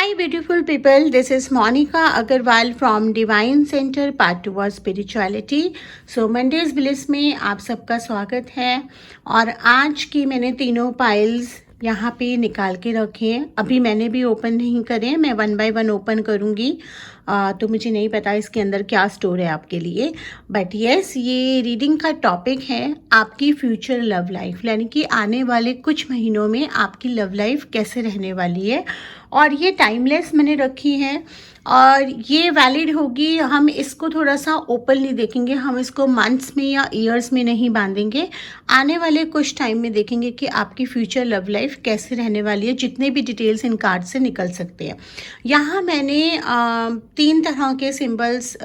Hi, beautiful people. This is Monica Agarwal from Divine Center, Part 2 of Spirituality. So, Mondays Bliss में आप सबका स्वागत है। और आज की मैंने तीनों पाइल्स यहाँ पे निकाल के रखे हैं। अभी मैंने भी ओपन नहीं करे, मैं वन बाय वन ओपन करूँगी। तो मुझे नहीं पता इसके अंदर क्या स्टोर है आपके लिए, बट येस, ये रीडिंग का टॉपिक है आपकी फ्यूचर लव लाइफ, यानी कि आने वाले कुछ महीनों में आपकी लव लाइफ कैसे रहने वाली है। और ये टाइमलेस मैंने रखी है और ये वैलिड होगी। हम इसको थोड़ा सा ओपनली देखेंगे, हम इसको मंथ्स में या ईयर्स में नहीं बांधेंगे। आने वाले कुछ टाइम में देखेंगे कि आपकी फ्यूचर लव लाइफ कैसे रहने वाली है, जितने भी डिटेल्स इन कार्ड से निकल सकते हैं। यहाँ मैंने 3 तरह के सिंबल्स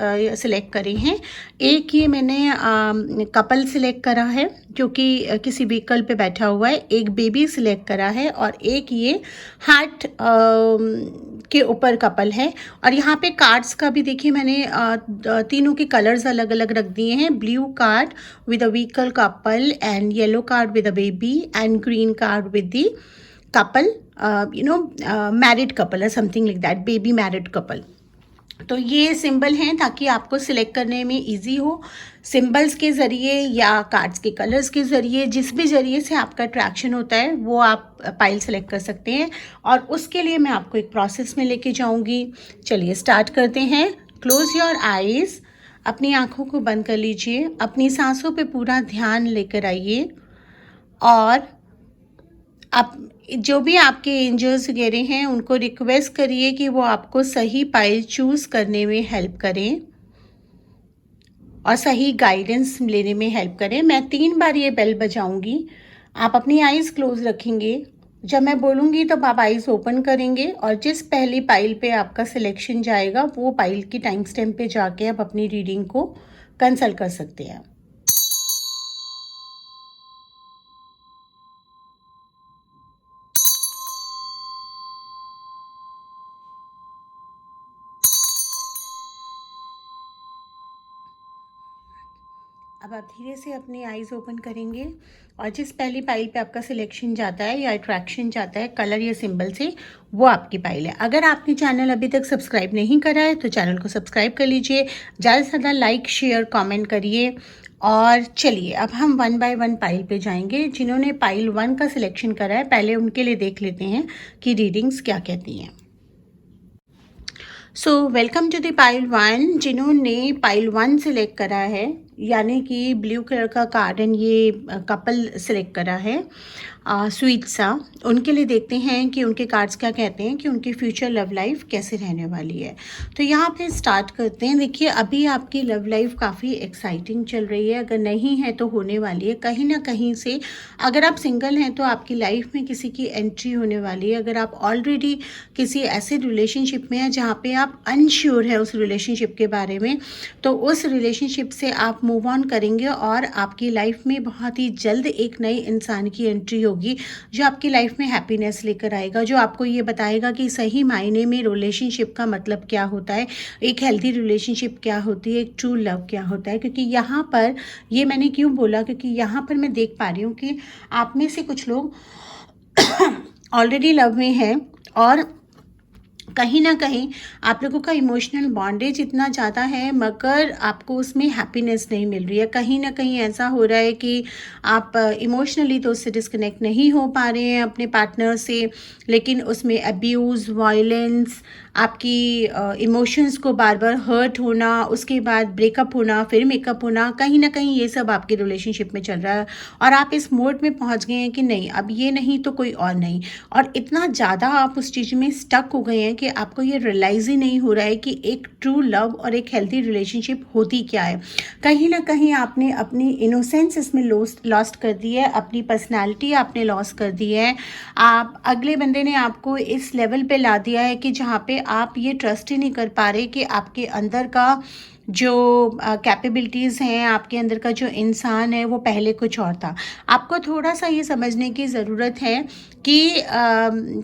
सिलेक्ट करे हैं। एक ये मैंने कपल सिलेक्ट करा है जो कि किसी व्हीकल पे बैठा हुआ है, एक बेबी सिलेक्ट करा है और एक ये हार्ट के ऊपर कपल है। और यहाँ पे कार्ड्स का भी देखिए मैंने तीनों के कलर्स अलग अलग रख दिए हैं। Blue card with a vehicle couple and yellow card with a baby and green card with the couple, married couple और something like that, baby married couple. तो ये सिंबल हैं ताकि आपको सिलेक्ट करने में इजी हो। सिंबल्स के ज़रिए या कार्ड्स के कलर्स के ज़रिए, जिस भी ज़रिए से आपका अट्रैक्शन होता है वो आप पाइल सेलेक्ट कर सकते हैं। और उसके लिए मैं आपको एक प्रोसेस में लेके जाऊंगी। चलिए स्टार्ट करते हैं। क्लोज योर आइज़, अपनी आँखों को बंद कर लीजिए, अपनी सांसों पे पूरा ध्यान लेकर आइए और आप जो भी आपके एंजल्स वगैरह हैं उनको रिक्वेस्ट करिए कि वो आपको सही पाइल चूज़ करने में हेल्प करें और सही गाइडेंस लेने में हेल्प करें। मैं 3 बार ये बेल बजाऊंगी। आप अपनी आइज़ क्लोज रखेंगे। जब मैं बोलूँगी तब आप आइज़ ओपन करेंगे और जिस पहली पाइल पे आपका सिलेक्शन जाएगा वो पाइल की टाइम स्टैम्प पे जाके आप अपनी रीडिंग को कंसल्ट कर सकते हैं। अब आप धीरे से अपनी आइज़ ओपन करेंगे और जिस पहली पाइल पे आपका सिलेक्शन जाता है या अट्रैक्शन जाता है कलर या सिंबल से, वो आपकी पाइल है। अगर आपने चैनल अभी तक सब्सक्राइब नहीं करा है तो चैनल को सब्सक्राइब कर लीजिए, ज़्यादा से ज़्यादा लाइक शेयर कमेंट करिए। और चलिए अब हम वन बाय वन पाइल पे जाएंगे। जिन्होंने पाइल 1 का सिलेक्शन करा है पहले उनके लिए देख लेते हैं कि रीडिंग्स क्या कहती हैं। So welcome to the pile 1। जिन्होंने पाइल 1 सिलेक्ट करा है, यानी कि ब्लू कलर का कार्ड एंड ये कपल सिलेक्ट करा है स्वीट सा, उनके लिए देखते हैं कि उनके कार्ड्स क्या कहते हैं कि उनकी फ्यूचर लव लाइफ कैसे रहने वाली है। तो यहाँ पे स्टार्ट करते हैं। देखिए अभी आपकी लव लाइफ काफ़ी एक्साइटिंग चल रही है, अगर नहीं है तो होने वाली है कहीं ना कहीं से। अगर आप सिंगल हैं तो आपकी लाइफ में किसी की एंट्री होने वाली है। अगर आप ऑलरेडी किसी ऐसे रिलेशनशिप में हैं जहाँ पे आप अनश्योर है उस रिलेशनशिप के बारे में, तो उस रिलेशनशिप से आप मूव ऑन करेंगे और आपकी लाइफ में बहुत ही जल्द एक नए इंसान की एंट्री होगी जो आपकी लाइफ में हैप्पीनेस लेकर आएगा, जो आपको ये बताएगा कि सही मायने में रिलेशनशिप का मतलब क्या होता है, एक हेल्थी रिलेशनशिप क्या होती है, एक ट्रू लव क्या होता है। क्योंकि यहाँ पर ये मैंने क्यों बोला, क्योंकि यहाँ पर मैं देख पा रही हूँ कि आप में से कुछ लोग ऑलरेडी लव में हैं और कहीं ना कहीं आप लोगों का इमोशनल बॉन्डेज इतना ज़्यादा है मगर आपको उसमें हैप्पीनेस नहीं मिल रही है। कहीं ना कहीं ऐसा हो रहा है कि आप इमोशनली तो उससे डिस्कनेक्ट नहीं हो पा रहे हैं अपने पार्टनर से, लेकिन उसमें अब्यूज़, वायलेंस, आपकी इमोशंस को बार बार हर्ट होना, उसके बाद ब्रेकअप होना, फिर मेकअप होना, कहीं ना कहीं ये सब आपके रिलेशनशिप में चल रहा है और आप इस मोड में पहुंच गए हैं कि नहीं अब ये नहीं तो कोई और नहीं। और इतना ज़्यादा आप उस चीज़ में स्टक हो गए हैं कि आपको ये रियलाइज़ ही नहीं हो रहा है कि एक ट्रू लव और एक हेल्थी रिलेशनशिप होती क्या है। कहीं ना कहीं आपने अपनी इनोसेंस इसमें लॉस्ट कर दी है, अपनी पर्सनैलिटी आपने लॉस कर दी है। आप अगले बंदे ने आपको इस लेवल पे ला दिया है कि जहाँ पे आप ये ट्रस्ट ही नहीं कर पा रहे कि आपके अंदर का जो कैपेबिलिटीज़ हैं, आपके अंदर का जो इंसान है वो पहले कुछ और था। आपको थोड़ा-सा ये समझने की ज़रूरत है कि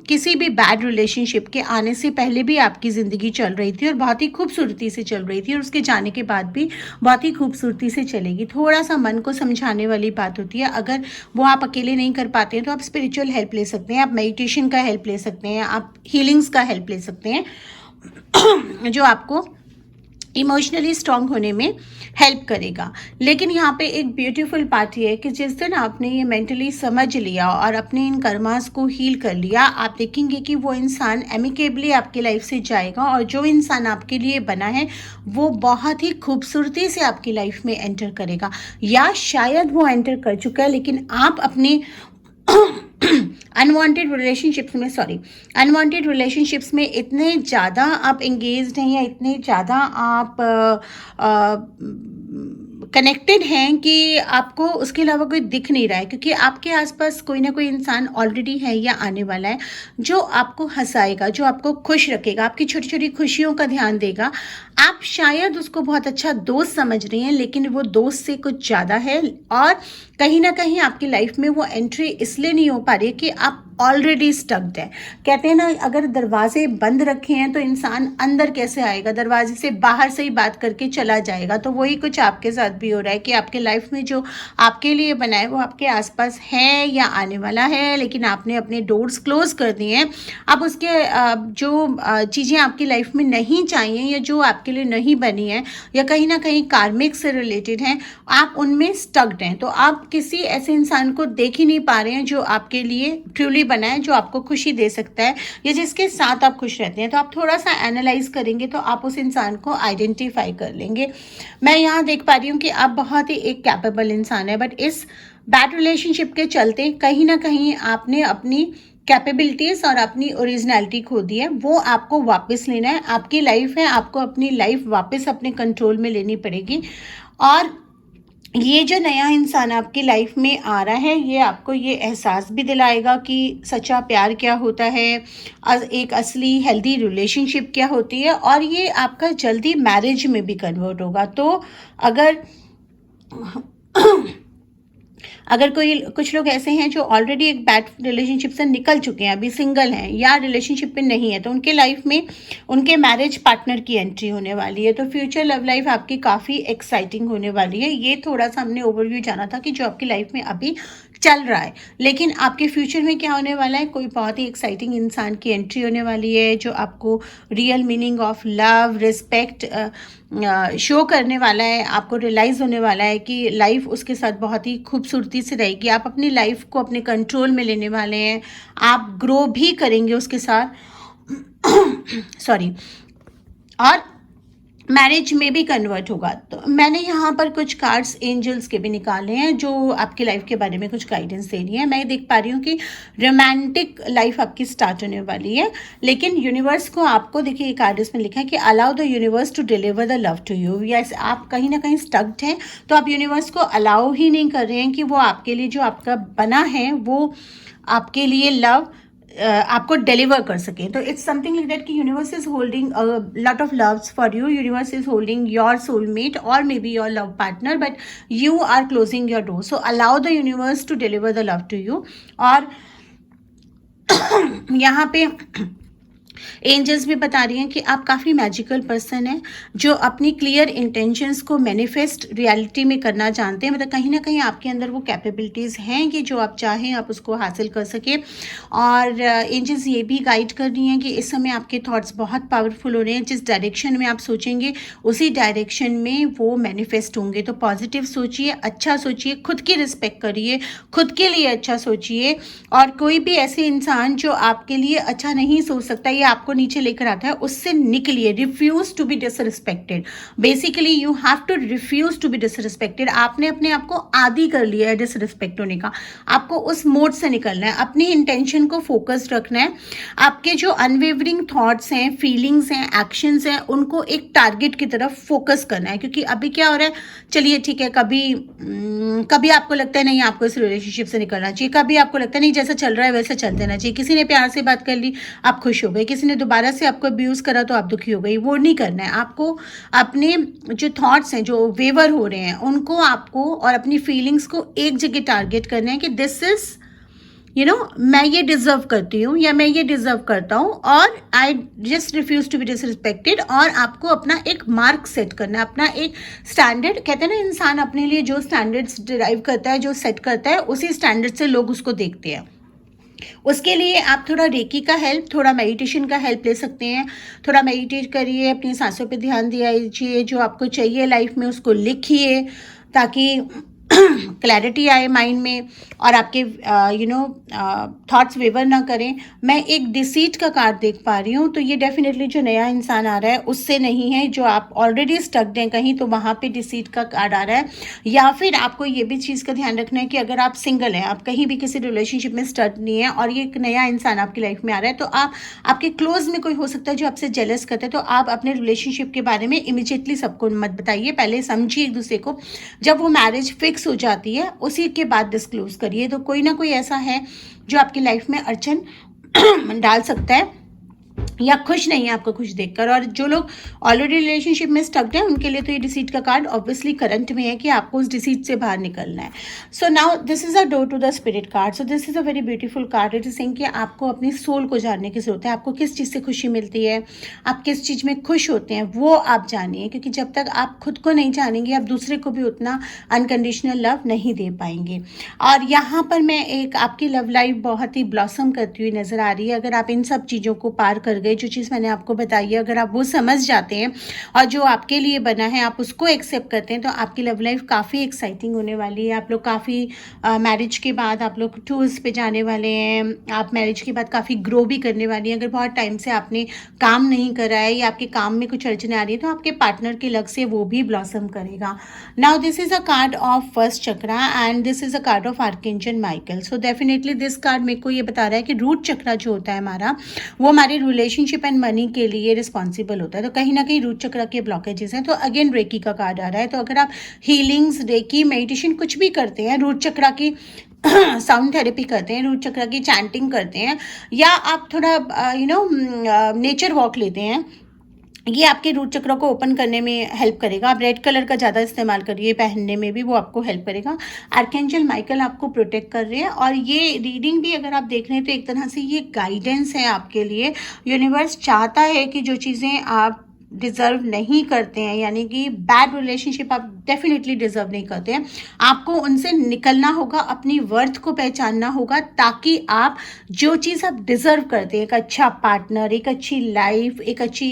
किसी भी बैड रिलेशनशिप के आने से पहले भी आपकी ज़िंदगी चल रही थी और बहुत ही खूबसूरती से चल रही थी, और उसके जाने के बाद भी बहुत ही खूबसूरती से चलेगी। थोड़ा-सा मन को समझाने वाली बात होती है। अगर वो आप अकेले नहीं कर पाते हैं तो आप स्पिरिचुअल हेल्प ले सकते हैं, आप मेडिटेशन का हेल्प ले सकते हैं, आप हीलिंग्स का हेल्प ले सकते हैं जो आपको इमोशनली स्ट्रांग होने में हेल्प करेगा। लेकिन यहाँ पे एक ब्यूटीफुल पार्ट ये है कि जिस दिन आपने ये मेंटली समझ लिया और अपने इन कर्मास को हील कर लिया, आप देखेंगे कि वो इंसान एमिकेबली आपकी लाइफ से जाएगा, और जो इंसान आपके लिए बना है वो बहुत ही खूबसूरती से आपकी लाइफ में एंटर करेगा, या शायद वो एंटर कर चुका है, लेकिन आप अपने अनवांटेड रिलेशनशिप्स में इतने ज़्यादा आप एंगेज्ड हैं, या इतने ज़्यादा आप कनेक्टेड हैं कि आपको उसके अलावा कोई दिख नहीं रहा है, क्योंकि आपके आसपास कोई ना कोई इंसान ऑलरेडी है या आने वाला है जो आपको हंसाएगा, जो आपको खुश रखेगा, आपकी छोटी छोटी खुशियों का ध्यान देगा। आप शायद उसको बहुत अच्छा दोस्त समझ रही हैं, लेकिन वो दोस्त से कुछ ज़्यादा है, और कहीं ना कहीं आपकी लाइफ में वो एंट्री इसलिए नहीं हो पा रही है कि आप ऑलरेडी स्टक्ड है। कहते हैं ना, अगर दरवाजे बंद रखे हैं तो इंसान अंदर कैसे आएगा, दरवाजे से बाहर से ही बात करके चला जाएगा। तो वही कुछ आपके साथ भी हो रहा है कि आपके लाइफ में जो आपके लिए बना है वो आपके आसपास है या आने वाला है, लेकिन आपने अपने डोर्स क्लोज कर दिए हैं। अब उसके जो चीज़ें आपकी लाइफ में नहीं चाहिए, या जो आपके लिए नहीं बनी है, या कहीं ना कहीं कार्मिक से रिलेटेड हैं, आप उनमें स्टक्ड हैं। तो आप किसी ऐसे इंसान को देख ही नहीं पा रहे हैं जो आपके लिए ट्रूली बना है, जो आपको खुशी दे सकता है, या जिसके साथ आप खुश रहते हैं। तो आप थोड़ा सा एनालाइज करेंगे तो आप उस इंसान को आइडेंटिफाई कर लेंगे। मैं यहाँ देख पा रही हूँ कि आप बहुत ही एक कैपेबल इंसान है, बट इस बैड रिलेशनशिप के चलते कहीं ना कहीं आपने अपनी कैपेबिलिटीज़ और अपनी ओरिजिनलिटी खो दी है। वो आपको वापस लेना है। आपकी लाइफ है, आपको अपनी लाइफ वापस अपने कंट्रोल में लेनी पड़ेगी। और ये जो नया इंसान आपकी लाइफ में आ रहा है, ये आपको ये एहसास भी दिलाएगा कि सच्चा प्यार क्या होता है, एक असली हेल्दी रिलेशनशिप क्या होती है, और ये आपका जल्दी मैरिज में भी कन्वर्ट होगा। तो अगर कोई कुछ लोग ऐसे हैं जो ऑलरेडी एक बैड रिलेशनशिप से निकल चुके हैं, अभी सिंगल हैं या रिलेशनशिप में नहीं है, तो उनके लाइफ में उनके मैरिज पार्टनर की एंट्री होने वाली है। तो फ्यूचर लव लाइफ आपकी काफ़ी एक्साइटिंग होने वाली है। ये थोड़ा सा हमने ओवरव्यू जाना था कि जो आपकी लाइफ में अभी चल रहा है, लेकिन आपके फ्यूचर में क्या होने वाला है, कोई बहुत ही एक्साइटिंग इंसान की एंट्री होने वाली है जो आपको real meaning of love, respect show करने वाला है। आपको रियलाइज़ होने वाला है कि लाइफ उसके साथ बहुत ही खूबसूरती से रहेगी। आप अपनी लाइफ को अपने कंट्रोल में लेने वाले हैं, आप ग्रो भी करेंगे उसके साथ सॉरी, और मैरिज में भी कन्वर्ट होगा। तो मैंने यहाँ पर कुछ कार्ड्स एंजल्स के भी निकाले हैं जो आपकी लाइफ के बारे में कुछ गाइडेंस दे रही है। मैं देख पा रही हूँ कि रोमांटिक लाइफ आपकी स्टार्ट होने वाली है, लेकिन यूनिवर्स को आपको, देखिए कार्ड्स में लिखा है कि allow the universe to deliver the love to you. Yes, आप कहीं ना कहीं स्टक्ड हैं, तो आप यूनिवर्स को अलाउ ही नहीं कर रहे हैं कि वो आपके लिए, जो आपका बना है, वो आपके लिए लव आपको डिलीवर कर सकें। तो इट्स समथिंग लाइक दैट कि universe is holding lot of loves for you. Universe is holding your soulmate और may be your love partner, but you are closing your door. So allow the universe to deliver the love to you. और यहाँ पे angels भी बता रही हैं कि आप काफ़ी मैजिकल पर्सन हैं जो अपनी क्लियर इंटेंशंस को मैनिफेस्ट रियलिटी में करना जानते हैं। मतलब कहीं ना कहीं आपके अंदर वो कैपेबिलिटीज़ हैं कि जो आप चाहें आप उसको हासिल कर सकें। और एंजल्स ये भी गाइड कर रही हैं कि इस समय आपके थॉट्स बहुत पावरफुल हो रहे हैं। जिस डायरेक्शन में आप सोचेंगे उसी डायरेक्शन में वो मैनिफेस्ट होंगे। तो पॉजिटिव सोचिए, अच्छा सोचिए, खुद की रिस्पेक्ट करिए, खुद के लिए अच्छा सोचिए। और कोई भी ऐसे इंसान जो आपके लिए अच्छा नहीं सोच सकता या आपको नीचे लेकर आता है, उससे निकलिए। Refuse to be disrespected. Basically you have to refuse to be disrespected. आपने अपने आप को आदी कर लिया है डिसरिस्पेक्ट होने का। आपको उस मोड से निकलना है, अपनी इंटेंशन को फोकस्ड रखना है। आपके जो अनवेवरिंग थॉट्स हैं, फीलिंग्स हैं, एक्शंस हैं, उनको एक टारगेट की तरफ फोकस करना है। क्योंकि अभी क्या हो रहा है, चलिए ठीक है, कभी आपको लगता है नहीं आपको इस रिलेशनशिप से निकलना चाहिए, कभी आपको लगता है नहीं जैसा चल रहा है वैसा चल देना चाहिए। किसी ने प्यार से बात कर ली, आप खुश हो गए, किसी किसी ने दोबारा से आपको अब्यूज़ करा तो आप दुखी हो गई, वो नहीं करना है आपको। अपने जो थॉट्स हैं जो वेवर हो रहे हैं उनको आपको और अपनी फीलिंग्स को एक जगह टारगेट करना है कि दिस इज़ मैं ये डिज़र्व करती हूँ या मैं ये डिज़र्व करता हूँ और I just refuse to be disrespected. और आपको अपना एक मार्क सेट करना है, अपना एक स्टैंडर्ड। कहते हैं ना, इंसान अपने लिए जो स्टैंडर्ड्स डिराइव करता है, जो सेट करता है, उसी स्टैंडर्ड से लोग उसको देखते हैं। उसके लिए आप थोड़ा रेकी का हेल्प, थोड़ा मेडिटेशन का हेल्प ले सकते हैं। थोड़ा मेडिटेट करिए, अपनी सांसों पे ध्यान दीजिए, जो आपको चाहिए लाइफ में उसको लिखिए ताकि क्लैरिटी आए माइंड में और आपके थॉट्स वेवर ना करें। मैं एक डिसीट का कार्ड देख पा रही हूँ, तो ये डेफिनेटली जो नया इंसान आ रहा है उससे नहीं है। जो आप ऑलरेडी स्टक्ड हैं कहीं, तो वहाँ पे डिसीट का कार्ड आ रहा है। या फिर आपको ये भी चीज़ का ध्यान रखना है कि अगर आप सिंगल हैं, आप कहीं भी किसी रिलेशनशिप में स्टक नहीं है और ये एक नया इंसान आपकी लाइफ में आ रहा है, तो आपके क्लोज में कोई हो सकता है जो आपसे जेलस करता है। तो आप अपने रिलेशनशिप के बारे में इमीडिएटली सबको मत बताइए, पहले समझिए एक दूसरे को। जब वो मैरिज फिक्स हो जाती है उसी के बाद डिस्क्लोज करिए। तो कोई ना कोई ऐसा है जो आपकी लाइफ में अड़चन डाल सकता है या खुश नहीं है आपको खुश देखकर। और जो लोग ऑलरेडी रिलेशनशिप में स्टक्ड हैं उनके लिए तो ये डिसीट का कार्ड ऑब्वियसली करंट में है कि आपको उस डिसीट से बाहर निकलना है। So now this is a door to the spirit card. So this is a very beautiful card. It is saying कि आपको अपनी सोल को जानने की जरूरत है। आपको किस चीज़ से खुशी मिलती है, आप किस चीज़ में खुश होते हैं, वो आप जानिए। क्योंकि जब तक आप खुद को नहीं जानेंगे, आप दूसरे को भी उतना अनकंडीशनल लव नहीं दे पाएंगे। और यहाँ पर मैं एक आपकी लव लाइफ बहुत ही ब्लॉसम करती हुई नज़र आ रही है। अगर आप इन सब चीज़ों को पार कर गए, जो चीज़ मैंने आपको बताई है, अगर आप वो समझ जाते हैं और जो आपके लिए बना है आप उसको एक्सेप्ट करते हैं, तो आपकी लव लाइफ काफ़ी एक्साइटिंग होने वाली है। आप लोग काफ़ी मैरिज के बाद आप लोग टूर्स पे जाने वाले हैं। आप मैरिज के बाद काफ़ी ग्रो भी करने वाली हैं। अगर बहुत टाइम से आपने काम नहीं करा है या आपके काम में कुछ अड़चने आ रही है, तो आपके पार्टनर की लग से वो भी ब्लॉसम करेगा। Now this is a card of first chakra and this is a card of archangel Michael. So definitely this card मेरे को ये बता रहा है कि रूट चक्रा जो होता है हमारा, वो हमारे रिलेशनशिप एंड मनी के लिए रिस्पॉन्सिबल होता है। तो कहीं ना कहीं रूट चक्र के ब्लॉकेजेस हैं। तो अगेन रेकी का कार्ड आ रहा है। तो अगर आप हीलिंग्स, रेकी, मेडिटेशन कुछ भी करते हैं, रूट चक्र की साउंड थेरेपी करते हैं, रूट चक्र की चैंटिंग करते हैं, या आप थोड़ा नेचर वॉक लेते हैं, ये आपके रूट चक्र को ओपन करने में हेल्प करेगा। आप रेड कलर का ज़्यादा इस्तेमाल करिए, पहनने में भी वो आपको हेल्प करेगा। आर्कएंजल माइकल आपको प्रोटेक्ट कर रहे हैं। और ये रीडिंग भी अगर आप देख रहे हैं तो एक तरह से ये गाइडेंस है आपके लिए। यूनिवर्स चाहता है कि जो चीज़ें आप डिज़र्व नहीं करते हैं, यानी कि बैड रिलेशनशिप आप डेफिनेटली डिज़र्व नहीं करते हैं, आपको उनसे निकलना होगा, अपनी वर्थ को पहचानना होगा, ताकि आप जो चीज़ आप डिज़र्व करते हैं, एक अच्छा पार्टनर, एक अच्छी लाइफ, एक अच्छी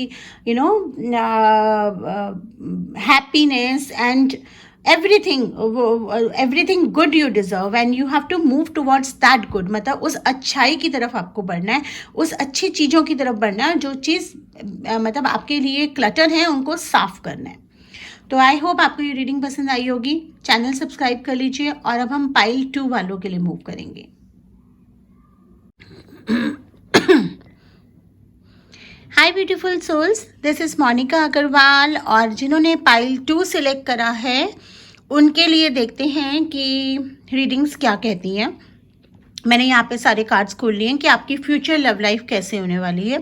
happiness and everything good you deserve and you have to move towards that good। मतलब उस अच्छाई की तरफ आपको बढ़ना है, उस अच्छी चीज़ों की तरफ बढ़ना है। जो चीज़ मतलब आपके लिए क्लटर है उनको साफ करना है। तो आई होप आपको ये रीडिंग पसंद आई होगी। चैनल सब्सक्राइब कर लीजिए और अब हम पाइल 2 वालों के लिए मूव करेंगे। Hi beautiful souls, this is Monika Agarwal. और जिन्होंने पाइल 2 सिलेक्ट करा है उनके लिए देखते हैं कि रीडिंग्स क्या कहती हैं। मैंने यहाँ पे सारे कार्ड्स खोल लिए हैं कि आपकी फ्यूचर लव लाइफ कैसे होने वाली है।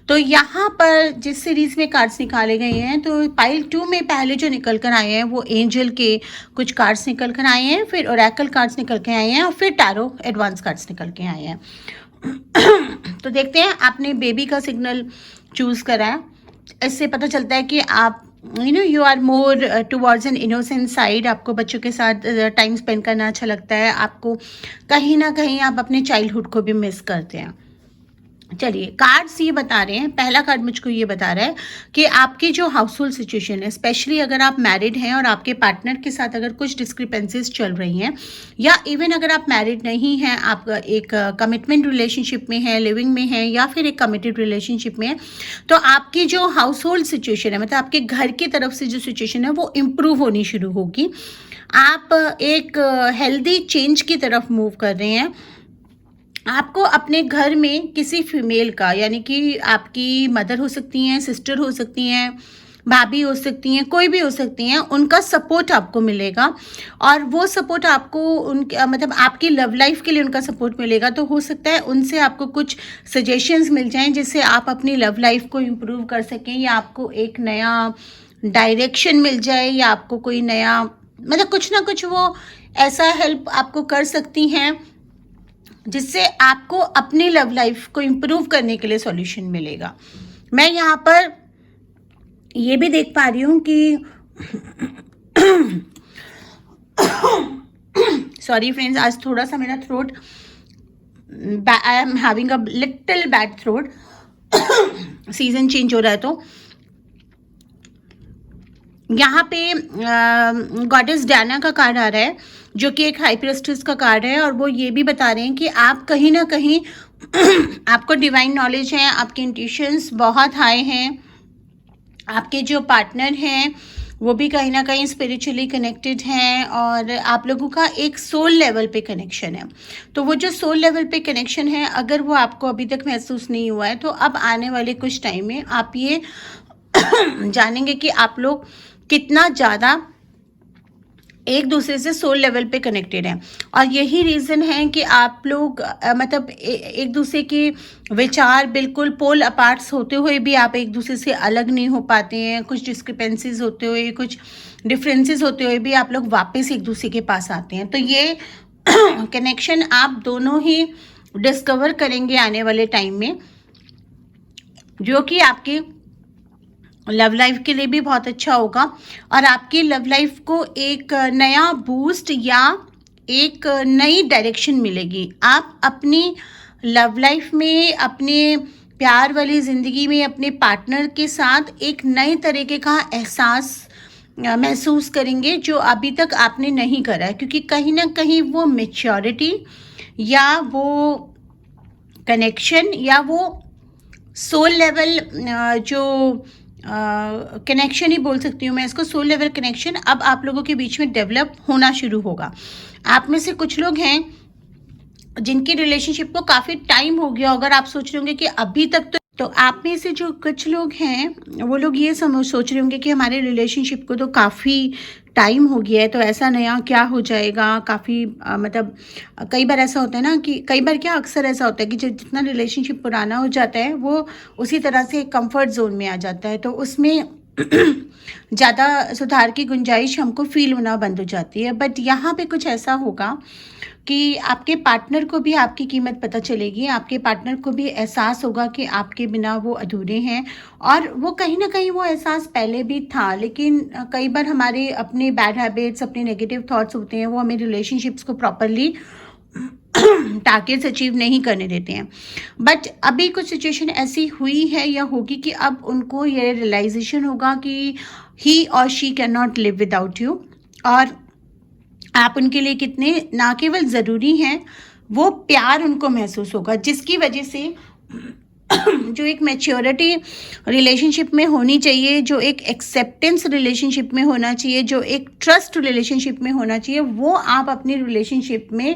तो यहाँ पर जिस सीरीज़ में कार्ड्स निकाले गए हैं, तो पाइल 2 में पहले जो निकल कर आए हैं वो एंजल के कुछ कार्ड्स निकल कर आए हैं, फिर ओरेकल कार्ड्स निकल के आए हैं और फिर टैरो एडवांस कार्ड्स निकल के आए हैं। तो देखते हैं, आपने बेबी का सिग्नल चूज़ करा है। इससे पता चलता है कि आप you are more towards an innocent side. आपको बच्चों के साथ टाइम स्पेंड करना अच्छा लगता है। आपको कहीं ना कहीं आप अपने चाइल्डहुड को भी मिस करते हैं। चलिए, कार्ड्स ये बता रहे हैं, पहला कार्ड मुझको ये बता रहा है कि आपकी जो हाउस होल्ड सिचुएशन है, स्पेशली अगर आप मैरिड हैं और आपके पार्टनर के साथ अगर कुछ डिस्क्रिपेंसीज चल रही हैं, या इवन अगर आप मैरिड नहीं हैं, आप एक कमिटमेंट रिलेशनशिप में हैं, लिविंग में हैं, या फिर एक कमिटेड रिलेशनशिप में हैं, तो आपकी जो हाउस होल्ड सिचुएशन है, मतलब आपके घर की तरफ से जो सिचुएशन है वो इम्प्रूव होनी शुरू होगी। आप एक हेल्दी चेंज की तरफ मूव कर रहे हैं। आपको अपने घर में किसी फीमेल का, यानी कि आपकी मदर हो सकती हैं, सिस्टर हो सकती हैं, भाभी हो सकती हैं, कोई भी हो सकती हैं, उनका सपोर्ट आपको मिलेगा। और वो सपोर्ट आपको उनके मतलब आपकी लव लाइफ के लिए उनका सपोर्ट मिलेगा। तो हो सकता है उनसे आपको कुछ सजेशंस मिल जाएं जिससे आप अपनी लव लाइफ को इम्प्रूव कर सकें, या आपको एक नया डायरेक्शन मिल जाए, या आपको कोई नया मतलब कुछ ना कुछ वो ऐसा हेल्प आपको कर सकती हैं जिससे आपको अपनी लव लाइफ को इम्प्रूव करने के लिए सॉल्यूशन मिलेगा। मैं यहाँ पर ये भी देख पा रही हूँ कि सॉरी फ्रेंड्स, आज थोड़ा सा मेरा throat, I am having a little bad throat, season change हो रहा है। तो यहाँ पे गॉडेस डायना का कार्ड आ रहा है जो कि एक हाई प्रीस्टेस का कार्ड है, और वो ये भी बता रहे हैं कि आप कहीं ना कहीं आपको डिवाइन नॉलेज है, आपके इंट्यूशंस बहुत हाई हैं, आपके जो पार्टनर हैं वो भी कहीं ना कहीं स्पिरिचुअली कनेक्टेड हैं, और आप लोगों का एक सोल लेवल पे कनेक्शन है। तो वो जो सोल लेवल पे कनेक्शन है, अगर वो आपको अभी तक महसूस नहीं हुआ है, तो अब आने वाले कुछ टाइम में आप ये जानेंगे कि आप लोग कितना ज़्यादा एक दूसरे से सोल लेवल पे कनेक्टेड हैं। और यही रीज़न है कि आप लोग मतलब एक दूसरे के विचार बिल्कुल पोल अपार्ट्स होते हुए भी आप एक दूसरे से अलग नहीं हो पाते हैं। कुछ डिस्क्रिपेंसीज होते हुए, कुछ डिफरेंसेस होते हुए भी आप लोग वापस एक दूसरे के पास आते हैं। तो ये कनेक्शन आप दोनों ही डिस्कवर करेंगे आने वाले टाइम में, जो कि आपके लव लाइफ के लिए भी बहुत अच्छा होगा, और आपकी लव लाइफ को एक नया बूस्ट या एक नई डायरेक्शन मिलेगी। आप अपनी लव लाइफ में, अपने प्यार वाली ज़िंदगी में अपने पार्टनर के साथ एक नए तरीके का एहसास महसूस करेंगे जो अभी तक आपने नहीं करा है, क्योंकि कहीं ना कहीं वो मैच्योरिटी या वो कनेक्शन या वो सोल लेवल जो कनेक्शन ही बोल सकती हूँ मैं इसको, सोल लेवल कनेक्शन अब आप लोगों के बीच में डेवलप होना शुरू होगा। आप में से कुछ लोग हैं जिनकी रिलेशनशिप को काफ़ी टाइम हो गया, अगर आप सोच रहे होंगे कि अभी तक तो आप में से जो कुछ लोग हैं वो लोग ये सोच रहे होंगे कि हमारे रिलेशनशिप को तो काफ़ी टाइम हो गया है, तो ऐसा नया क्या हो जाएगा। काफ़ी मतलब कई बार ऐसा होता है ना कि कई बार क्या अक्सर ऐसा होता है कि जितना रिलेशनशिप पुराना हो जाता है वो उसी तरह से कंफर्ट जोन में आ जाता है, तो उसमें ज़्यादा सुधार की गुंजाइश हमको फील होना बंद हो जाती है। बट यहाँ पे कुछ ऐसा होगा कि आपके पार्टनर को भी आपकी कीमत पता चलेगी, आपके पार्टनर को भी एहसास होगा कि आपके बिना वो अधूरे हैं। और वो कहीं ना कहीं वो एहसास पहले भी था, लेकिन कई बार हमारे अपने बैड हैबिट्स, अपने नेगेटिव थॉट्स होते हैं, वो हमें रिलेशनशिप्स को प्रॉपरली टारगेट्स अचीव नहीं करने देते हैं। बट अभी कुछ सिचुएशन ऐसी हुई है या होगी कि अब उनको ये रियलाइजेशन होगा कि ही और she can not live without you, और आप उनके लिए कितने ना केवल ज़रूरी हैं, वो प्यार उनको महसूस होगा, जिसकी वजह से जो एक मैच्योरिटी रिलेशनशिप में होनी चाहिए, जो एक एक्सेप्टेंस रिलेशनशिप में होना चाहिए, जो एक ट्रस्ट रिलेशनशिप में होना चाहिए, वो आप अपनी रिलेशनशिप में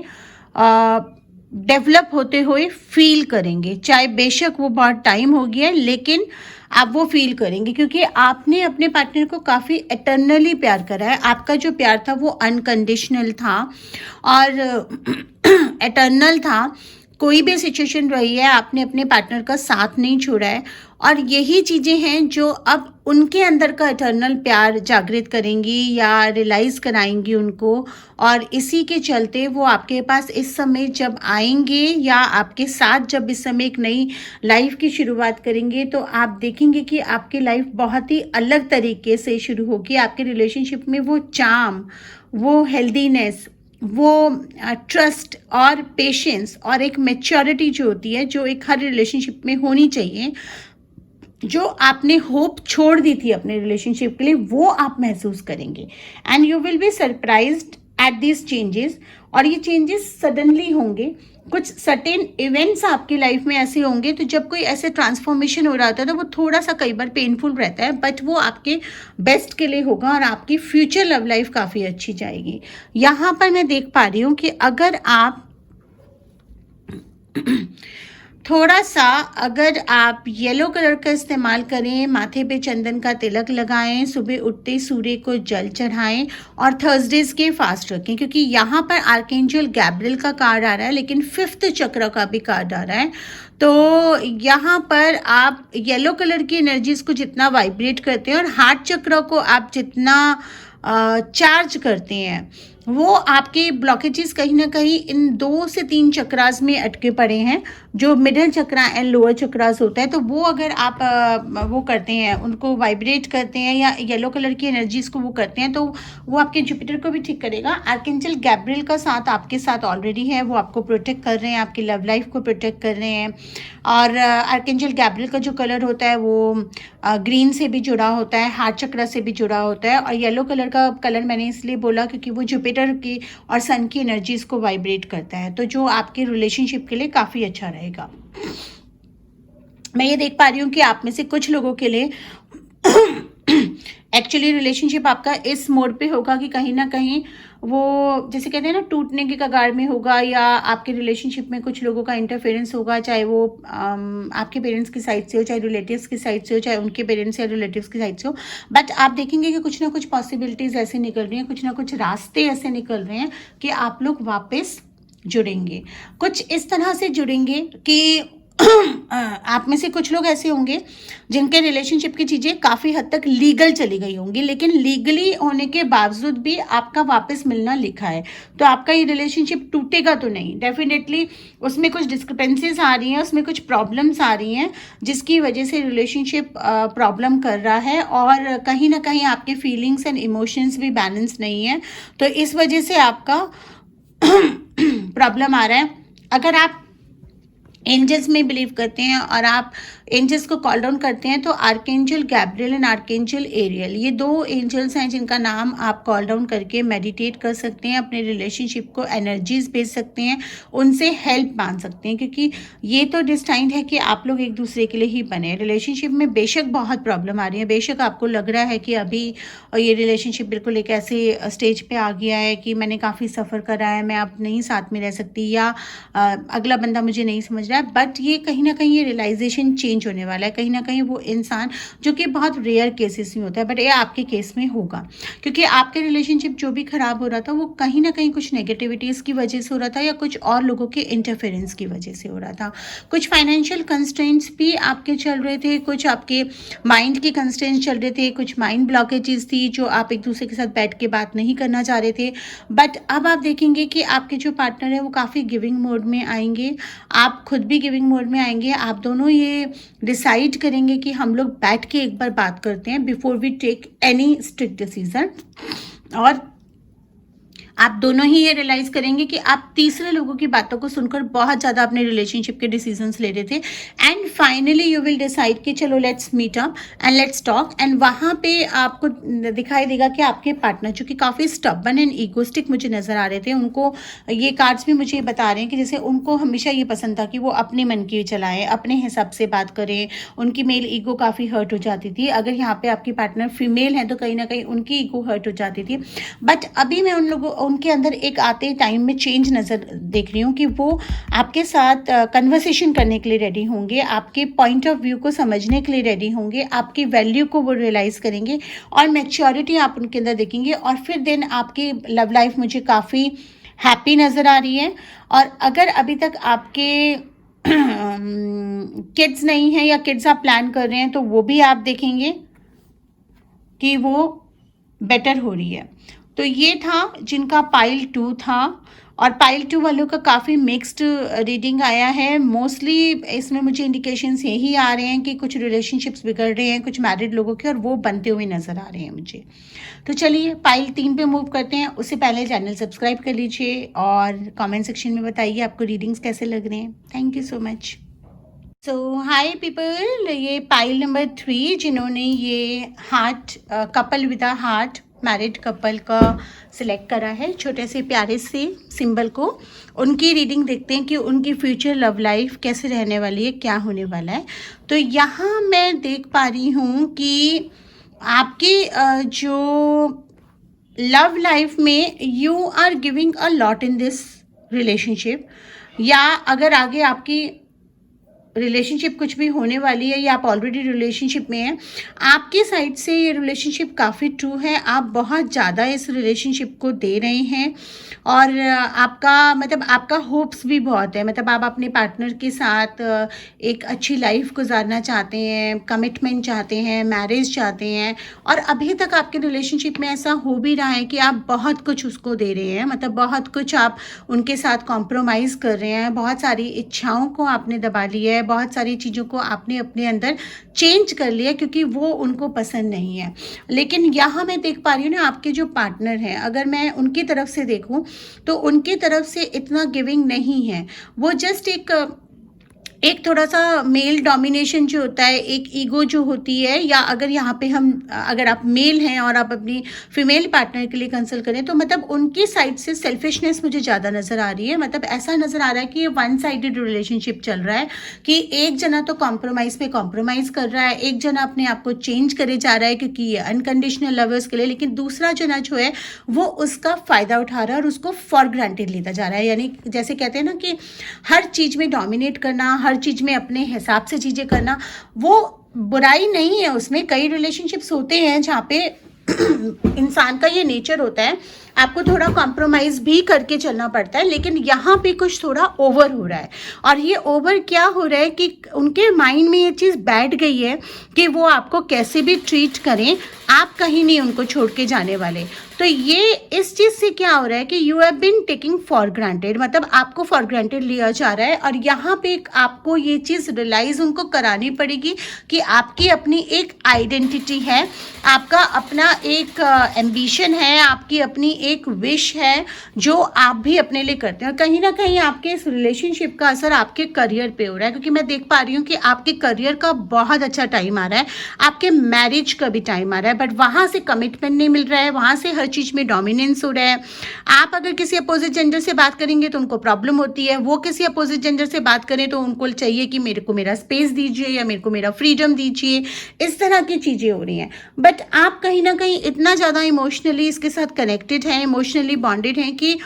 डेवलप होते हुए फील करेंगे। चाहे बेशक वो बहुत टाइम हो गया है, लेकिन आप वो फील करेंगे क्योंकि आपने अपने पार्टनर को काफ़ी एटर्नली प्यार करा है। आपका जो प्यार था वो अनकंडीशनल था और एटर्नल था। कोई भी सिचुएशन रही है, आपने अपने पार्टनर का साथ नहीं छोड़ा है, और यही चीज़ें हैं जो अब उनके अंदर का इटर्नल प्यार जागृत करेंगी या रियलाइज़ कराएंगी उनको। और इसी के चलते वो आपके पास इस समय जब आएंगे या आपके साथ जब इस समय एक नई लाइफ की शुरुआत करेंगे, तो आप देखेंगे कि आपकी लाइफ बहुत ही अलग तरीके से शुरू होगी। आपके रिलेशनशिप में वो चार्म, वो हेल्दीनेस, वो ट्रस्ट और पेशेंस और एक मैच्योरिटी जो होती है, जो एक हर रिलेशनशिप में होनी चाहिए, जो आपने होप छोड़ दी थी अपने रिलेशनशिप के लिए, वो आप महसूस करेंगे। And you will be surprised at this changes. और ये चेंजेस सडनली होंगे, कुछ सर्टेन इवेंट्स आपकी लाइफ में ऐसे होंगे। तो जब कोई ऐसे ट्रांसफॉर्मेशन हो रहा होता है तो वो थोड़ा सा कई बार पेनफुल रहता है, बट वो आपके बेस्ट के लिए होगा और आपकी फ्यूचर लव लाइफ काफ़ी अच्छी जाएगी। यहाँ पर मैं देख पा रही हूँ कि अगर आप थोड़ा सा अगर आप येलो कलर का इस्तेमाल करें, माथे पे चंदन का तिलक लगाएं, सुबह उठते सूर्य को जल चढ़ाएं और थर्सडेज के फास्ट रखें, क्योंकि यहाँ पर आर्कएंजल गैब्रियल का कार्ड आ रहा है लेकिन 5th चक्र का भी कार्ड आ रहा है। तो यहाँ पर आप येलो कलर की एनर्जीज को जितना वाइब्रेट करते हैं और हार्ट चक्र को आप जितना चार्ज करते हैं, वो आपके ब्लॉकेजेस कहीं ना कहीं इन 2 से 3 चक्रास में अटके पड़े हैं, जो middle chakra and lower chakras होता है। तो वो अगर आप वो करते हैं, उनको वाइब्रेट करते हैं या येलो कलर की एनर्जीज को वो करते हैं, तो वो आपके जुपिटर को भी ठीक करेगा। आर्कएंजल गैब्रियल का साथ आपके साथ ऑलरेडी है, वो आपको प्रोटेक्ट कर रहे हैं, आपकी लव लाइफ को प्रोटेक्ट कर रहे हैं। और आर्कएंजल गैब्रियल का जो कलर होता है वो ग्रीन से भी जुड़ा होता है, हार्ट चक्र से भी जुड़ा होता है। और येलो कलर का कलर मैंने इसलिए बोला क्योंकि वो जुपिटर की और सन की एनर्जीज को वाइब्रेट करता है, तो जो आपके रिलेशनशिप के लिए काफ़ी अच्छा रहेगा। मैं ये देख पा रही हूँ कि आप में से कुछ लोगों के लिए एक्चुअली रिलेशनशिप आपका इस मोड पे होगा कि कहीं ना कहीं वो, जैसे कहते हैं ना, टूटने के कगार में होगा, या आपके रिलेशनशिप में कुछ लोगों का इंटरफेरेंस होगा, चाहे वो आपके पेरेंट्स की साइड से हो, चाहे रिलेटिव्स की साइड से हो, चाहे उनके पेरेंट्स या रिलेटिव्स की साइड से हो। बट आप देखेंगे कि कुछ ना कुछ पॉसिबिलिटीज़ ऐसे निकल रही हैं, कुछ ना कुछ रास्ते ऐसे निकल रहे हैं कि आप लोग वापस जुड़ेंगे। कुछ इस तरह से जुड़ेंगे कि आप में से कुछ लोग ऐसे होंगे जिनके रिलेशनशिप की चीज़ें काफ़ी हद तक लीगल चली गई होंगी, लेकिन लीगली होने के बावजूद भी आपका वापस मिलना लिखा है। तो आपका ये रिलेशनशिप टूटेगा तो नहीं, डेफिनेटली उसमें कुछ डिस्क्रिपेंसीज आ रही हैं, उसमें कुछ प्रॉब्लम्स आ रही हैं, जिसकी वजह से रिलेशनशिप प्रॉब्लम कर रहा है और कहीं ना कहीं आपके फीलिंग्स एंड इमोशंस भी बैलेंस नहीं है। तो इस वजह से आपका प्रॉब्लम आ रहा है। अगर आप एंजल्स में बिलीव करते हैं और आप एंजल्स को कॉल डाउन करते हैं, तो archangel Gabriel and archangel Ariel, ये 2 एंजल्स हैं जिनका नाम आप कॉल डाउन करके मेडिटेट कर सकते हैं, अपने रिलेशनशिप को एनर्जीज भेज सकते हैं, उनसे हेल्प मांग सकते हैं, क्योंकि ये तो डिस्टाइंड है कि आप लोग एक दूसरे के लिए ही बने। रिलेशनशिप में बेशक बहुत प्रॉब्लम आ रही है, बेशक आपको लग रहा है कि अभी ये रिलेशनशिप बिल्कुल एक ऐसे स्टेज पे आ गया है कि मैंने काफ़ी सफ़र करा है, मैं अब नहीं साथ में रह सकती, या अगला बंदा मुझे नहीं समझ रहा है। बट ये कहीं ना कहीं ये रियलाइजेशन चेंज होने वाला है। कहीं ना कहीं वो इंसान, जो कि बहुत रेयर केसेस में होता है, बट ये आपके केस में होगा, क्योंकि आपके रिलेशनशिप जो भी खराब हो रहा था वो कहीं ना कहीं कुछ नेगेटिविटीज़ की वजह से हो रहा था, या कुछ और लोगों के इंटरफेरेंस की वजह से हो रहा था। कुछ फाइनेंशियल कंस्ट्रेंट्स भी आपके चल रहे थे, कुछ आपके माइंड के कंस्ट्रेंट्स चल रहे थे, कुछ माइंड ब्लॉकेजेस थी जो आप एक दूसरे के साथ बैठ के बात नहीं करना चाह रहे थे। बट अब आप देखेंगे कि आपके जो पार्टनर है वो काफ़ी गिविंग मोड में आएंगे, आप खुद भी गिविंग मोड में आएंगे। आप दोनों ये डिसाइड करेंगे कि हम लोग बैठ के एक बार बात करते हैं before we take any strict decision, और आप दोनों ही ये रियलाइज करेंगे कि आप तीसरे लोगों की बातों को सुनकर बहुत ज़्यादा अपने रिलेशनशिप के डिसीजंस ले रहे थे, and finally you will decide कि चलो let's meet up and let's talk. And वहाँ पे आपको दिखाई देगा कि आपके पार्टनर, जो कि काफ़ी स्टबन एंड ईगोस्टिक मुझे नज़र आ रहे थे, उनको ये कार्ड्स भी मुझे बता रहे हैं कि जैसे उनको हमेशा ये पसंद था कि वो अपने मन की चलाएं, अपने हिसाब से बात करें, उनकी मेल ईगो काफ़ी हर्ट हो जाती थी। अगर यहाँ पे आपकी पार्टनर फीमेल है तो कहीं ना कहीं उनकी ईगो हर्ट हो जाती थी। बट अभी मैं उनके अंदर एक आते टाइम में चेंज नज़र देख रही हूँ कि वो आपके साथ कन्वर्सेशन करने के लिए रेडी होंगे, आपके पॉइंट ऑफ व्यू को समझने के लिए रेडी होंगे, आपकी वैल्यू को वो रियलाइज़ करेंगे और मैच्योरिटी आप उनके अंदर देखेंगे। और फिर देन आपकी लव लाइफ मुझे काफ़ी हैप्पी नज़र आ रही है। और अगर अभी तक आपके किड्स नहीं हैं या किड्स आप प्लान कर रहे हैं, तो वो भी आप देखेंगे कि वो बेटर हो रही है। तो ये था जिनका पाइल 2 था, और पाइल 2 वालों का काफ़ी मिक्स्ड रीडिंग आया है। मोस्टली इसमें मुझे इंडिकेशंस यही आ रहे हैं कि कुछ रिलेशनशिप्स बिगड़ रहे हैं कुछ मैरिड लोगों के, और वो बनते हुए नज़र आ रहे हैं मुझे। तो चलिए पाइल 3 पे मूव करते हैं। उससे पहले चैनल सब्सक्राइब कर लीजिए और कमेंट सेक्शन में बताइए आपको रीडिंग्स कैसे लग रहे हैं। Thank you so much. So hi people, ये पाइल नंबर 3 जिन्होंने ये heart couple with a heart married couple का सिलेक्ट करा है, छोटे से प्यारे से सिंबल को, उनकी रीडिंग देखते हैं कि उनकी फ्यूचर लव लाइफ कैसे रहने वाली है, क्या होने वाला है। तो यहाँ मैं देख पा रही हूँ कि आपकी जो लव लाइफ में you are giving a lot in this relationship, या अगर आगे आपकी रिलेशनशिप कुछ भी होने वाली है या आप ऑलरेडी रिलेशनशिप में हैं, आपकी साइड से ये रिलेशनशिप काफ़ी ट्रू है। आप बहुत ज़्यादा इस रिलेशनशिप को दे रहे हैं और आपका होप्स भी बहुत है। मतलब आप अपने पार्टनर के साथ एक अच्छी लाइफ गुजारना चाहते हैं, कमिटमेंट चाहते हैं, मैरिज चाहते हैं और अभी तक आपके रिलेशनशिप में ऐसा हो भी रहा है कि आप बहुत कुछ उसको दे रहे हैं। मतलब बहुत कुछ आप उनके साथ कॉम्प्रोमाइज़ कर रहे हैं, बहुत सारी इच्छाओं को आपने दबा लिया है, बहुत सारी चीज़ों को आपने अपने अंदर चेंज कर लिया क्योंकि वो उनको पसंद नहीं है। लेकिन यहाँ मैं देख पा रही हूँ ना, आपके जो पार्टनर हैं, अगर मैं उनकी तरफ से देखूँ तो उनकी तरफ से इतना गिविंग नहीं है। वो जस्ट एक थोड़ा सा मेल डोमिनेशन जो होता है, एक ईगो जो होती है, या अगर यहाँ पे अगर आप मेल हैं और आप अपनी फीमेल पार्टनर के लिए कंसल्ट करें तो मतलब उनकी साइड से सेल्फिशनेस मुझे ज़्यादा नज़र आ रही है। मतलब ऐसा नज़र आ रहा है कि ये वन साइडेड रिलेशनशिप चल रहा है कि एक जना तो कॉम्प्रोमाइज़ पे कॉम्प्रोमाइज़ कर रहा है, एक जना अपने आप को चेंज करे जा रहा है क्योंकि ये अनकंडीशनल लवर्स के लिए, लेकिन दूसरा जना जो है वो उसका फ़ायदा उठा रहा है और उसको फॉर ग्रांटेड लेता जा रहा है। यानी जैसे कहते हैं ना कि हर चीज़ में डोमिनेट करना, हर चीज़ में अपने हिसाब से चीज़ें करना, वो बुराई नहीं है उसमें। कई रिलेशनशिप्स होते हैं जहाँ पे इंसान का ये नेचर होता है, आपको थोड़ा कॉम्प्रोमाइज़ भी करके चलना पड़ता है, लेकिन यहाँ पे कुछ थोड़ा ओवर हो रहा है। और ये ओवर क्या हो रहा है कि उनके माइंड में ये चीज़ बैठ गई है कि वो आपको कैसे भी ट्रीट करें, आप कहीं नहीं उनको छोड़ के जाने वाले। तो ये इस चीज़ से क्या हो रहा है कि you have been taking for granted, मतलब आपको फॉर ग्रांटेड लिया जा रहा है। और यहाँ पे आपको ये चीज़ रियलाइज़ उनको करानी पड़ेगी कि आपकी अपनी एक आइडेंटिटी है, आपका अपना एक एम्बिशन है, आपकी अपनी एक विश है जो आप भी अपने लिए करते हैं। और कहीं ना कहीं आपके इस रिलेशनशिप का असर आपके करियर पे हो रहा है, क्योंकि मैं देख पा रही हूँ कि आपके करियर का बहुत अच्छा टाइम आ रहा है, आपके मैरिज का भी टाइम आ रहा है, बट वहाँ से कमिटमेंट नहीं मिल रहा है, वहाँ से हर चीज़ में डोमिनेंस हो रहा है। आप अगर किसी अपोजिट जेंडर से बात करेंगे तो उनको प्रॉब्लम होती है, वो किसी अपोजिट जेंडर से बात करें तो उनको चाहिए कि मेरे को मेरा स्पेस दीजिए या मेरे को मेरा फ्रीडम दीजिए। इस तरह की चीज़ें हो रही हैं। बट आप कहीं ना कहीं इतना ज़्यादा इमोशनली इसके साथ कनेक्टेड हैं, इमोशनली बॉन्डेड हैं कि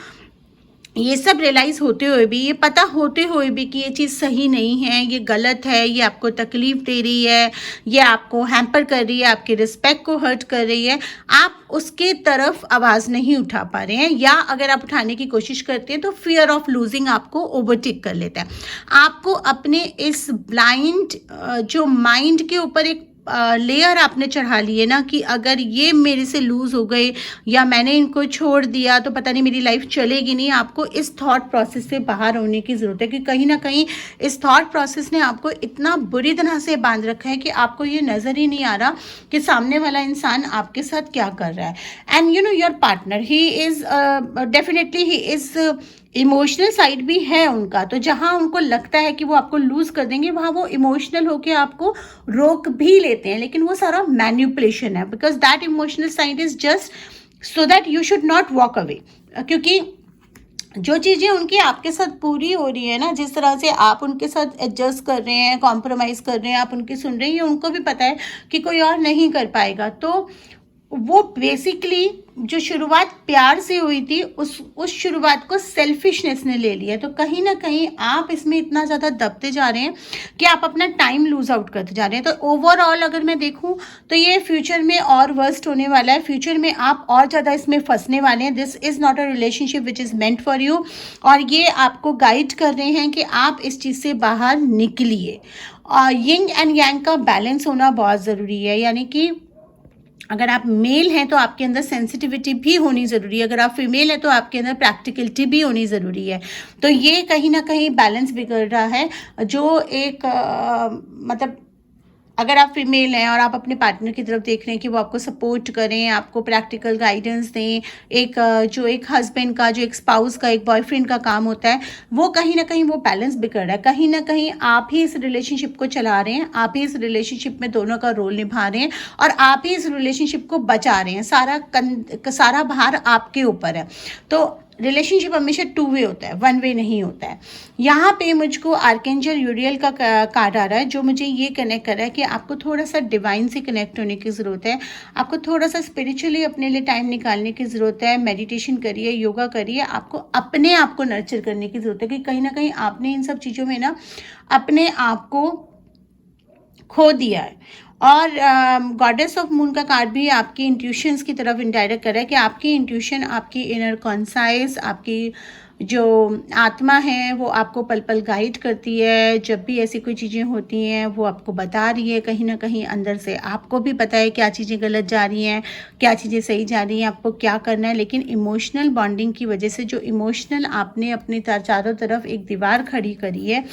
ये सब रियलाइज़ होते हुए भी, ये पता होते हुए भी कि ये चीज़ सही नहीं है, ये गलत है, ये आपको तकलीफ़ दे रही है, ये आपको हैम्पर कर रही है, आपके रिस्पेक्ट को हर्ट कर रही है, आप उसके तरफ आवाज़ नहीं उठा पा रहे हैं। या अगर आप उठाने की कोशिश करते हैं तो फियर ऑफ लूजिंग आपको ओवरटेक कर लेता है। आपको अपने इस ब्लाइंड जो माइंड के ऊपर एक लेयर आपने चढ़ा ली है ना कि अगर ये मेरे से लूज़ हो गए या मैंने इनको छोड़ दिया तो पता नहीं मेरी लाइफ चलेगी नहीं। आपको इस थॉट प्रोसेस से बाहर होने की ज़रूरत है कि कहीं ना कहीं इस थॉट प्रोसेस ने आपको इतना बुरी तरह से बांध रखा है कि आपको ये नज़र ही नहीं आ रहा कि सामने वाला इंसान आपके साथ क्या कर रहा है। And you know your partner he is definitely he is emotional side भी है उनका। तो जहाँ उनको लगता है कि वो आपको लूज़ कर देंगे, वहाँ वो इमोशनल होके आपको रोक भी लेते हैं, लेकिन वो सारा मैन्युपुलेशन है, because that emotional side is just so that you should not walk away. क्योंकि जो चीज़ें उनकी आपके साथ पूरी हो रही है ना, जिस तरह से आप उनके साथ एडजस्ट कर रहे हैं, कॉम्प्रोमाइज़ कर रहे हैं, आप उनकी सुन रहे हैं, ये उनको भी पता है कि कोई और नहीं कर पाएगा। तो वो बेसिकली जो शुरुआत प्यार से हुई थी उस शुरुआत को सेल्फिशनेस ने ले लिया। तो कहीं ना कहीं आप इसमें इतना ज़्यादा दबते जा रहे हैं कि आप अपना टाइम लूज आउट करते जा रहे हैं। तो ओवरऑल अगर मैं देखूं तो ये फ्यूचर में और वर्स्ट होने वाला है, फ्यूचर में आप और ज़्यादा इसमें फंसने वाले हैं। This is not a relationship which is meant for you. और ये आपको गाइड कर रहे हैं कि आप इस चीज़ से बाहर निकलिए। यिंग एंड यांग का बैलेंस होना बहुत ज़रूरी है। यानी कि अगर आप मेल हैं तो आपके अंदर सेंसिटिविटी भी होनी ज़रूरी है, अगर आप फीमेल हैं तो आपके अंदर प्रैक्टिकलिटी भी होनी ज़रूरी है। तो ये कहीं ना कहीं बैलेंस बिगड़ रहा है। जो एक मतलब अगर आप फीमेल हैं और आप अपने पार्टनर की तरफ देख रहे हैं कि वो आपको सपोर्ट करें, आपको प्रैक्टिकल गाइडेंस दें, जो एक हस्बैंड का, जो एक स्पाउस का, एक बॉयफ्रेंड का काम होता है, वो कहीं ना कहीं वो बैलेंस बिगड़ रहा है। कहीं ना कहीं आप ही इस रिलेशनशिप को चला रहे हैं, आप ही इस रिलेशनशिप में दोनों का रोल निभा रहे हैं और आप ही इस रिलेशनशिप को बचा रहे हैं। सारा भार आपके ऊपर है। तो रिलेशनशिप हमेशा 2 वे होता है, 1 वे नहीं होता है। यहाँ पे मुझको आर्कएंजल यूरियल का कार्ड आ रहा है जो मुझे ये कनेक्ट कर रहा है कि आपको थोड़ा सा डिवाइन से कनेक्ट होने की ज़रूरत है, आपको थोड़ा सा स्पिरिचुअली अपने लिए टाइम निकालने की ज़रूरत है। मेडिटेशन करिए, योगा करिए, आपको अपने आप को नर्चर करने की ज़रूरत है कि कहीं ना कहीं आपने इन सब चीज़ों में ना अपने आप को खो दिया है। और गॉडेस ऑफ मून का कार्ड भी आपकी इंट्यूशंस की तरफ इंडायरेक्ट कर रहा है कि आपकी इंट्यूशन, आपकी इनर कॉन्साइस, आपकी जो आत्मा है वो आपको पल पल गाइड करती है। जब भी ऐसी कोई चीज़ें होती हैं वो आपको बता रही है, कहीं ना कहीं अंदर से आपको भी पता है क्या चीज़ें गलत जा रही हैं, क्या चीज़ें सही जा रही हैं, आपको क्या करना है। लेकिन इमोशनल बॉन्डिंग की वजह से जो इमोशनल आपने अपने चारों तरफ एक दीवार खड़ी करी है,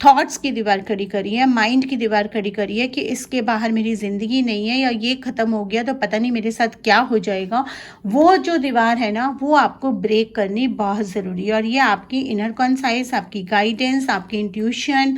थॉट्स की दीवार खड़ी करी है, माइंड की दीवार खड़ी करी है कि इसके बाहर मेरी ज़िंदगी नहीं है, या ये ख़त्म हो गया तो पता नहीं मेरे साथ क्या हो जाएगा, वो जो दीवार है ना वो आपको ब्रेक करनी बहुत ज़रूरी है। और ये आपकी इनर कॉन्साइस, आपकी गाइडेंस, आपकी इंट्यूशन,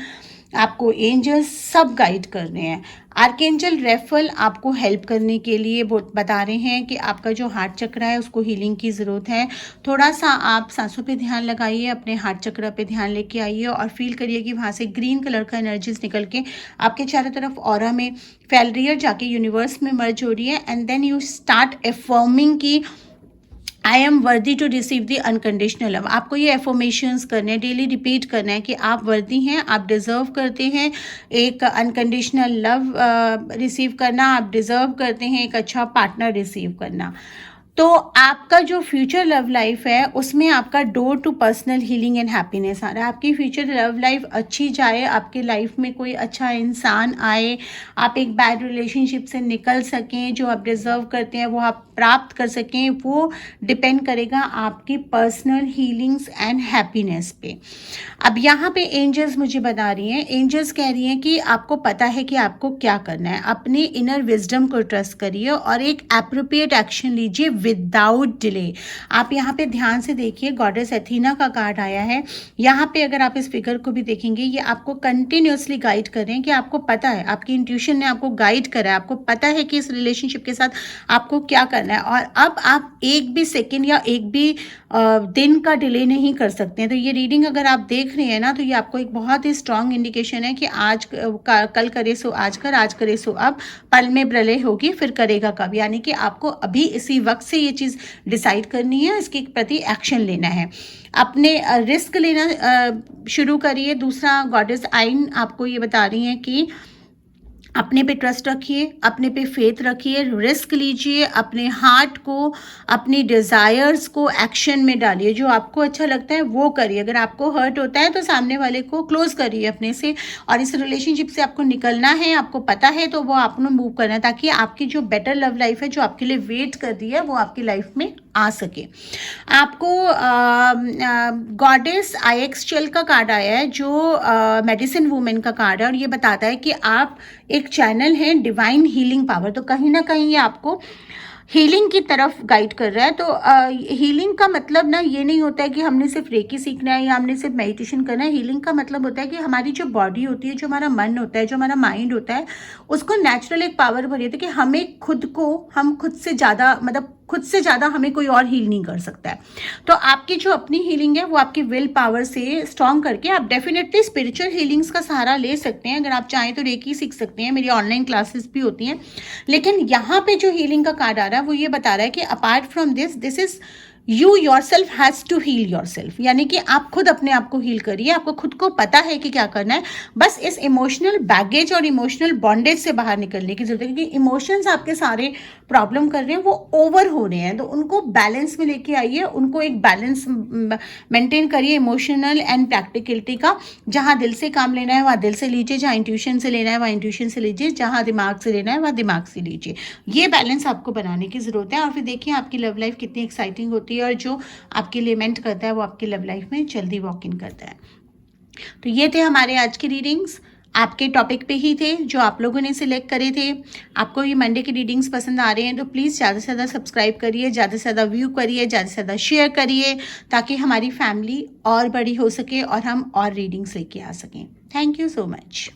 आपको एंजल्स सब गाइड कर रहे हैं। आर्कएंजल रेफल आपको हेल्प करने के लिए बता रहे हैं कि आपका जो हार्ट चक्र है उसको हीलिंग की ज़रूरत है। थोड़ा सा आप सांसों पे ध्यान लगाइए, अपने हार्ट चक्र पे ध्यान लेके आइए और फील करिए कि वहाँ से ग्रीन कलर का एनर्जीज निकल के आपके चारों तरफ ऑरा में फैल रही है, जाके यूनिवर्स में मर्ज हो रही है। And then you start affirming की I am worthy to receive the unconditional love. आपको ये एफर्मेशंस करने हैं, डेली रिपीट करना है कि आप वर्दी हैं, आप डिज़र्व करते हैं एक अनकंडीशनल लव रिसीव करना, आप डिज़र्व करते हैं एक अच्छा पार्टनर रिसीव करना। तो आपका जो फ्यूचर लव लाइफ है उसमें आपका door to personal healing and happiness आ रहा है। आपकी फ्यूचर लव लाइफ अच्छी जाए, आपके लाइफ में कोई अच्छा इंसान आए, आप एक बैड रिलेशनशिप से निकल सकें, जो आप डिज़र्व करते हैं वो आप प्राप्त कर सकें, वो डिपेंड करेगा आपकी पर्सनल हीलिंग्स एंड हैप्पीनेस पे। अब यहाँ पे एंजल्स मुझे बता रही हैं, एंजल्स कह रही हैं कि आपको पता है कि आपको क्या करना है, अपने इनर विजडम को ट्रस्ट करिए और एक एप्रोप्रिएट एक्शन लीजिए विदाउट डिले। आप यहाँ पे ध्यान से देखिए, गॉडेस एथीना का कार्ड आया है। यहाँ पे अगर आप इस फिगर को भी देखेंगे, ये आपको कंटिन्यूसली गाइड कर रहे हैं कि आपको पता है, आपकी इंट्यूशन ने आपको गाइड करा है, आपको पता है कि इस रिलेशनशिप के साथ आपको क्या करना है। और अब आप एक भी सेकेंड या एक भी दिन का डिले नहीं कर सकते हैं। तो ये रीडिंग अगर आप देख रहे हैं ना, तो ये आपको एक बहुत ही स्ट्रांग इंडिकेशन है कि आज कल करे सो आज कर, आज करे सो अब, पल में प्रलय होगी फिर करेगा कब। यानी कि आपको अभी इसी वक्त से ये चीज़ डिसाइड करनी है, इसके प्रति एक्शन लेना है, अपने रिस्क लेना शुरू करिए। दूसरा, गॉडेस आइन आपको ये बता रही हैं कि अपने पे ट्रस्ट रखिए, अपने पे फेथ रखिए, रिस्क लीजिए, अपने हार्ट को, अपनी डिज़ायर्स को एक्शन में डालिए, जो आपको अच्छा लगता है वो करिए। अगर आपको हर्ट होता है तो सामने वाले को क्लोज करिए अपने से, और इस रिलेशनशिप से आपको निकलना है, आपको पता है, तो वो आपको मूव करना है, ताकि आपकी जो बेटर लव लाइफ है जो आपके लिए वेट कर रही है वो आपकी लाइफ में आ सके। आपको गॉडेस आईएक्सएल का कार्ड आया है जो मेडिसिन वुमेन का कार्ड है, और ये बताता है कि आप एक चैनल है डिवाइन हीलिंग पावर। तो कहीं ना कहीं ये आपको हीलिंग की तरफ गाइड कर रहा है। तो हीलिंग का मतलब ना ये नहीं होता है कि हमने सिर्फ रेकी सीखना है या हमने सिर्फ मेडिटेशन करना है। हीलिंग का मतलब होता है कि हमारी जो बॉडी होती है, जो हमारा मन होता है, जो हमारा माइंड होता है, उसको नेचुरल एक पावर भरी होती है कि हमें खुद को, हम खुद से ज़्यादा, मतलब खुद से ज़्यादा हमें कोई और हील नहीं कर सकता है। तो आपकी जो अपनी हीलिंग है वो आपकी विल पावर से स्ट्रॉन्ग करके आप डेफिनेटली स्पिरिचुअल हीलिंग्स का सहारा ले सकते हैं। अगर आप चाहें तो रेकी सीख सकते हैं, मेरी ऑनलाइन क्लासेस भी होती हैं। लेकिन यहाँ पे जो हीलिंग का कार्ड आ रहा है वो ये बता रहा है कि apart from this is you yourself has to heal yourself. यानी कि आप खुद अपने आप को हील करिए, आपको खुद को पता है कि क्या करना है, बस इस इमोशनल बैगेज और इमोशनल बॉन्डेज से बाहर निकलने की जरूरत है। क्योंकि इमोशंस आपके सारे प्रॉब्लम कर रहे हैं वो ओवर हो रहे हैं, तो उनको बैलेंस में लेके आइए, उनको एक बैलेंस मेंटेन करिए इमोशनल एंड प्रैक्टिकलिटी का। जहाँ दिल से काम लेना है वहाँ दिल से लीजिए, जहाँ इंट्यूशन से लेना है वहाँ इंट्यूशन से लीजिए, जहाँ दिमाग से लेना है वहाँ दिमाग से लीजिए। ये बैलेंस आपको बनाने की ज़रूरत है। और फिर देखिए आपकी लव लाइफ कितनी एक्साइटिंग होती है, और जो आपके लिए मेंट करता है वो आपकी लव लाइफ में जल्दी वॉक इन करता है। तो ये थे हमारे आज की रीडिंग्स, आपके टॉपिक पे ही थे जो आप लोगों ने सिलेक्ट करे थे। आपको ये मंडे की रीडिंग्स पसंद आ रहे हैं तो प्लीज़ ज़्यादा से ज़्यादा सब्सक्राइब करिए, ज़्यादा से ज़्यादा व्यू करिए, ज़्यादा से ज़्यादा शेयर करिए, ताकि हमारी फैमिली और बड़ी हो सके और हम और रीडिंग्स लेके आ सकें। Thank you so much.